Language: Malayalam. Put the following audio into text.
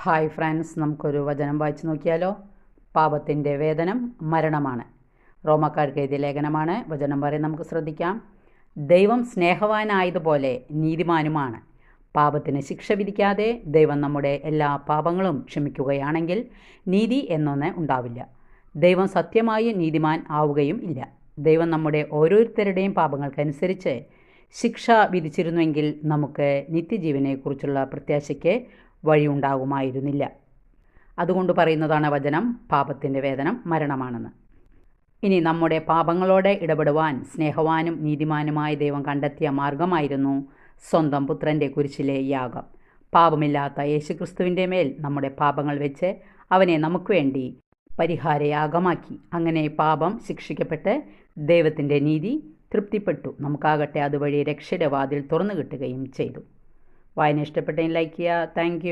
ഹായ് ഫ്രണ്ട്സ്, നമുക്കൊരു വചനം വായിച്ചു നോക്കിയാലോ. പാപത്തിൻ്റെ വേതനം മരണമാണ്. റോമക്കാർക്ക് എഴുതിയ ലേഖനമാണ്. വചനം വരെ നമുക്ക് ശ്രദ്ധിക്കാം. ദൈവം സ്നേഹവാനായതുപോലെ നീതിമാനുമാണ്. പാപത്തിന് ശിക്ഷ വിധിക്കാതെ ദൈവം നമ്മുടെ എല്ലാ പാപങ്ങളും ക്ഷമിക്കുകയാണെങ്കിൽ നീതി എന്നൊന്ന് ഉണ്ടാവില്ല. ദൈവം സത്യമായി നീതിമാൻ ആവുകയും ഇല്ല. ദൈവം നമ്മുടെ ഓരോരുത്തരുടെയും പാപങ്ങൾക്കനുസരിച്ച് ശിക്ഷ വിധിച്ചിരുന്നുവെങ്കിൽ നമുക്ക് നിത്യജീവനെക്കുറിച്ചുള്ള പ്രത്യാശയ്ക്ക് വഴിയുണ്ടാകുമായിരുന്നില്ല. അതുകൊണ്ട് പറയുന്നതാണ് വചനം, പാപത്തിൻ്റെ വേതനം മരണമാണെന്ന്. ഇനി നമ്മുടെ പാപങ്ങളോടെ ഇടപെടുവാൻ സ്നേഹവാനും നീതിമാനുമായ ദൈവം കണ്ടെത്തിയ മാർഗമായിരുന്നു സ്വന്തം പുത്രൻ്റെ കുരിശിലെ യാഗം. പാപമില്ലാത്ത യേശുക്രിസ്തുവിൻ്റെ മേൽ നമ്മുടെ പാപങ്ങൾ വെച്ച് അവനെ നമുക്ക് വേണ്ടി പരിഹാരയാഗമാക്കി. അങ്ങനെ പാപം ശിക്ഷിക്കപ്പെട്ട് ദൈവത്തിൻ്റെ നീതി തൃപ്തിപ്പെട്ടു. നമുക്കാകട്ടെ അതുവഴി രക്ഷയുടെ വാതിൽ തുറന്നു കിട്ടുകയും ചെയ്തു. വായന ഇഷ്ടപ്പെട്ടെങ്കിൽ ലൈക്ക് ചെയ്യുക. താങ്ക്